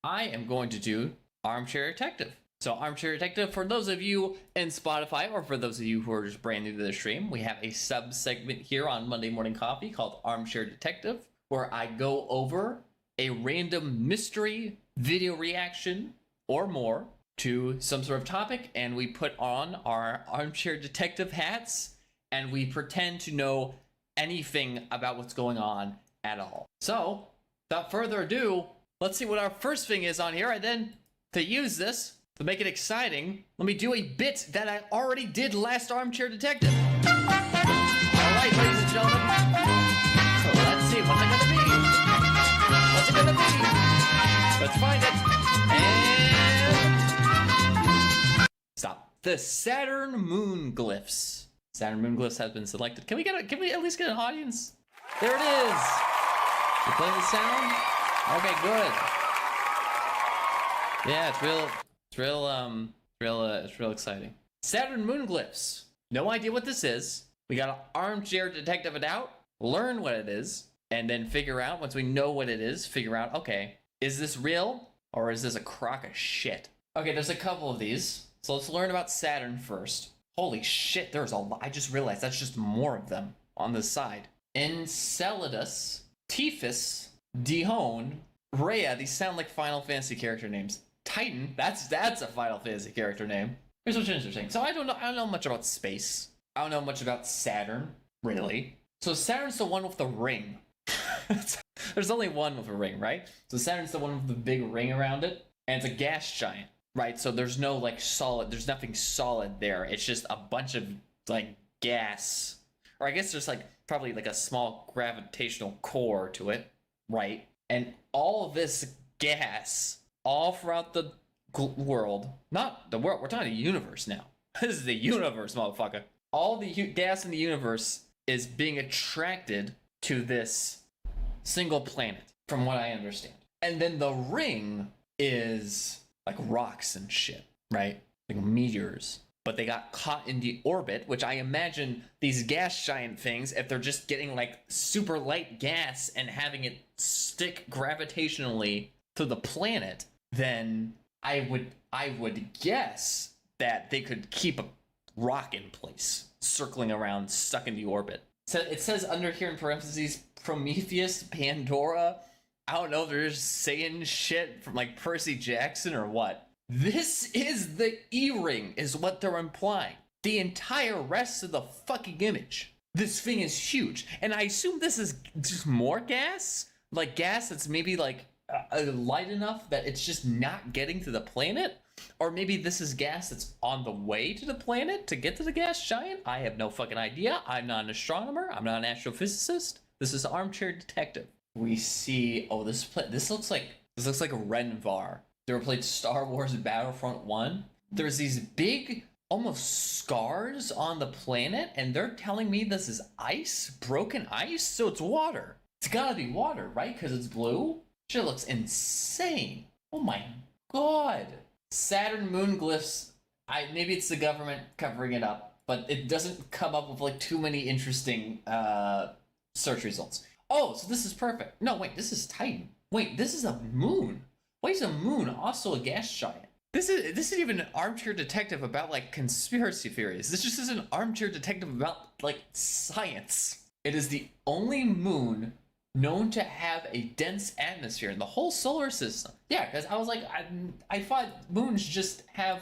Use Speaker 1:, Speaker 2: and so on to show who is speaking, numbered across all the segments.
Speaker 1: I am going to do Armchair Detective. So Armchair Detective, for those of you in Spotify, or for those of you who are just brand new to the stream, we have a sub-segment here on Monday Morning Coffee called Armchair Detective, where I go over a random mystery video reaction or more to some sort of topic, and we put on our Armchair Detective hats, and we pretend to know anything about what's going on at all. So, without further ado, let's see what our first thing is on here, and then to use this, to make it exciting, let me do a bit that I already did last Armchair Detective. Alright, ladies and gentlemen, so let's see, what's it gonna be? What's it gonna be? Let's find it, and... Stop. The Saturn moon glyphs. Saturn moon glyphs has been selected. Can we at least get an audience? There it is! You playing the sound? Okay, good. Yeah, it's real exciting. Saturn moon glyphs. No idea what this is. We gotta armchair detective it out, learn what it is, and then figure out, once we know what it is, figure out, okay, is this real or is this a crock of shit? Okay, there's a couple of these. So let's learn about Saturn first. Holy shit, there's a lot. I just realized that's just more of them on this side. Enceladus, Typhus, Dihone, Rhea. These sound like Final Fantasy character names. Titan, that's a Final Fantasy character name. Here's what's interesting. So I don't know much about space. I don't know much about Saturn, really. So Saturn's the one with the ring. There's only one with a ring, right? So Saturn's the one with the big ring around it, and it's a gas giant, right? So there's no like solid, there's nothing solid there. It's just a bunch of like gas, or I guess there's like probably like a small gravitational core to it, right? And all this gas all throughout the world, not the world, we're talking the universe now. This is the universe, motherfucker. All the gas in the universe is being attracted to this single planet, from what I understand. And then the ring is like rocks and shit, right? Like meteors. But they got caught in the orbit, which I imagine these gas giant things, if they're just getting like super light gas and having it stick gravitationally to the planet, then I would guess that they could keep a rock in place, circling around, stuck in the orbit. So it says under here in parentheses, Prometheus, Pandora. I don't know if they're just saying shit from like Percy Jackson or what. This is the E-ring, is what they're implying. The entire rest of the fucking image. This thing is huge. And I assume this is just more gas? Like gas that's maybe like light enough that it's just not getting to the planet? Or maybe this is gas that's on the way to the planet to get to the gas giant? I have no fucking idea. I'm not an astronomer. I'm not an astrophysicist. This is Armchair Detective. We see, oh, this looks like Renvar. They ever played Star Wars Battlefront 1? There's these big, almost scars on the planet, and they're telling me this is ice? Broken ice? So it's water. It's gotta be water, right? Because it's blue? Shit looks insane. Oh my god. Saturn moon glyphs. Maybe it's the government covering it up, but it doesn't come up with like too many interesting search results. Oh, so this is perfect. No, wait, this is Titan. Wait, this is a moon. Why is a moon also a gas giant? This is even an armchair detective about like conspiracy theories. This just is an armchair detective about like science. It is the only moon known to have a dense atmosphere in the whole solar system. Yeah, because I was like, I thought moons just have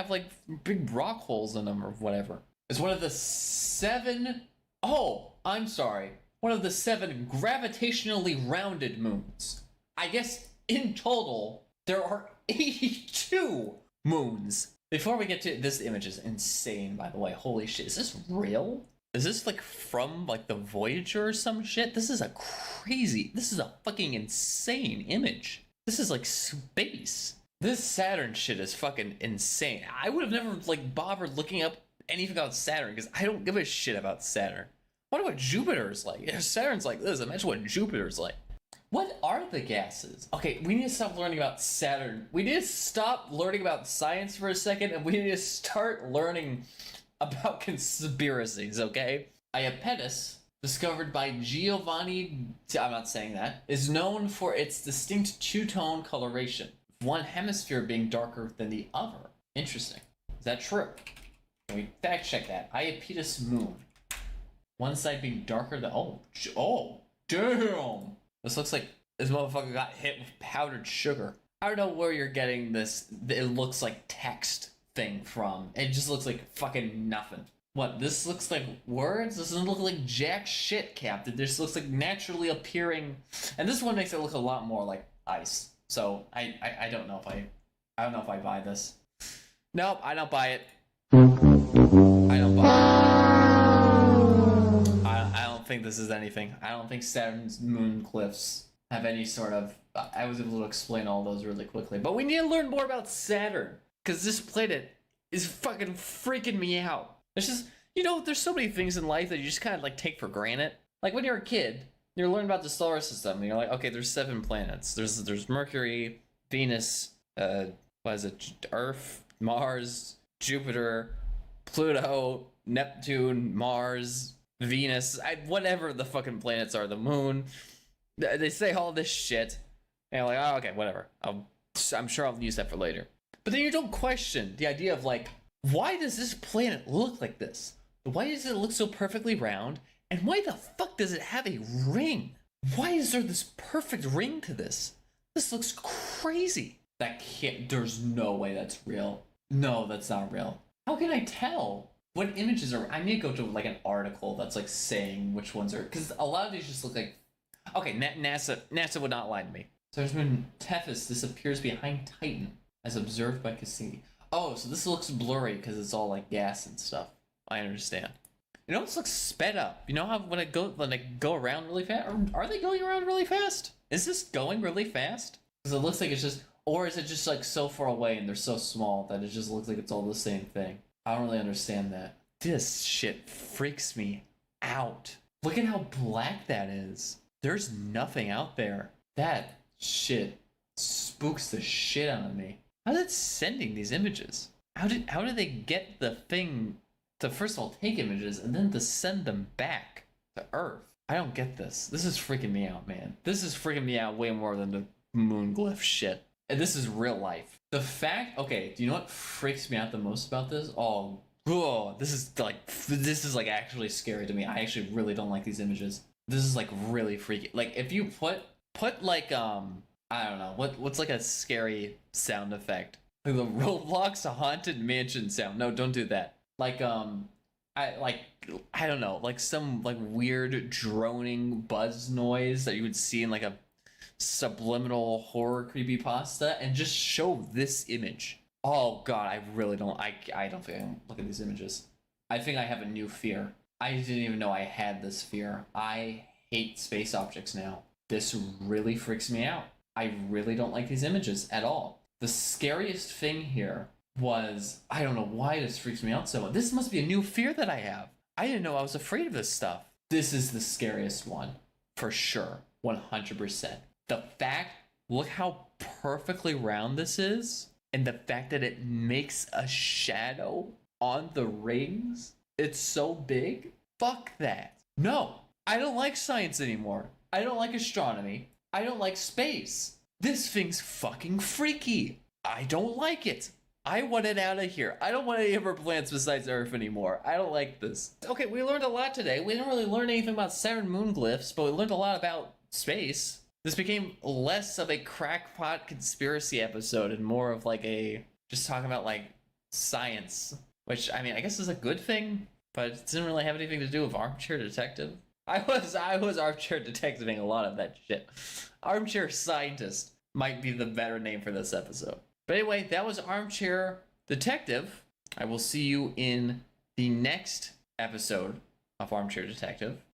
Speaker 1: like big rock holes in them or whatever. It's one of the 7. Oh, I'm sorry. One of the 7 gravitationally rounded moons. I guess in total there are 82 moons. Before we get to this image is insane, by the way. Holy shit, is this real? Is this like from like the Voyager or some shit? This is a fucking insane image. This is like space. This Saturn shit is fucking insane. I would have never like bothered looking up anything about Saturn because I don't give a shit about Saturn. I wonder what Jupiter's like. If Saturn's like this, imagine what Jupiter's like. What are the gases? Okay, we need to stop learning about Saturn. We need to stop learning about science for a second, and we need to start learning about conspiracies, okay? Iapetus discovered by Giovanni, I'm not saying that, is known for its distinct two-tone coloration, one hemisphere being darker than the other. Interesting. Is that true? Can we fact check that? Iapetus moon. One side being darker than... Oh, damn! This looks like this motherfucker got hit with powdered sugar. I don't know where you're getting this, it looks like text thing from. It just looks like fucking nothing. What, this looks like words? This doesn't look like jack shit, Captain. This looks like naturally appearing... And this one makes it look a lot more like ice. So, I don't know if I don't know if I buy this. Nope, I don't buy it. I don't buy it. I don't think this is anything. I don't think Saturn's moon glyphs have any sort of... I was able to explain all those really quickly. But we need to learn more about Saturn. Because this planet is fucking freaking me out. It's just, you know, there's so many things in life that you just kind of like take for granted. Like when you're a kid, you're learning about the solar system, and you're like, okay, there's 7 planets. There's Mercury, Venus, what is it? Earth, Mars, Jupiter, Pluto, Neptune, Mars, Venus, whatever the fucking planets are, the moon. They say all this shit, and you're like, oh, okay, whatever. I'm sure I'll use that for later. But then you don't question the idea of like, why does this planet look like this? Why does it look so perfectly round? And why the fuck does it have a ring? Why is there this perfect ring to this? This looks crazy. That can't, there's no way that's real. No, that's not real. How can I tell what images are? I need to go to like an article that's like saying which ones are, because a lot of these just look like, okay, NASA would not lie to me. So there's been Tethys disappears behind Titan as observed by Cassini. Oh, so this looks blurry because it's all like gas and stuff. I understand. It almost looks sped up. You know how when it go around really fast? Are they going around really fast? Is this going really fast? Because it looks like it's just, or is it just like so far away and they're so small that it just looks like it's all the same thing? I don't really understand that. This shit freaks me out. Look at how black that is. There's nothing out there. That shit spooks the shit out of me. How's it sending these images? How did they get the thing to first of all take images and then to send them back to Earth? I don't get this. This is freaking me out, man. This is freaking me out way more than the moon glyph shit. And this is real life. The fact, okay, do you know what freaks me out the most about this? Oh, this is like actually scary to me. I actually really don't like these images. This is like really freaky. Like if you put like I don't know, what's like a scary sound effect? Like the Roblox haunted mansion sound. No, don't do that. Like I don't know, like some like weird droning buzz noise that you would see in like a subliminal horror creepypasta, and just show this image. Oh god, I really don't I don't think I can look at these images. I think I have a new fear. I didn't even know I had this fear. I hate space objects now. This really freaks me out. I really don't like these images at all. The scariest thing here was, I don't know why this freaks me out so much. This must be a new fear that I have. I didn't know I was afraid of this stuff. This is the scariest one, for sure, 100%. The fact, look how perfectly round this is, and the fact that it makes a shadow on the rings, it's so big. Fuck that. No, I don't like science anymore. I don't like astronomy. I don't like space. This thing's fucking freaky. I don't like it. I want it out of here. I don't want any of our planets besides Earth anymore. I don't like this. Okay, we learned a lot today. We didn't really learn anything about Saturn moon glyphs, but we learned a lot about space. This became less of a crackpot conspiracy episode and more of like a just talking about like science, which I mean, I guess is a good thing, but it didn't really have anything to do with Armchair Detective. I was Armchair Detectiving a lot of that shit. Armchair Scientist might be the better name for this episode. But anyway, that was Armchair Detective. I will see you in the next episode of Armchair Detective.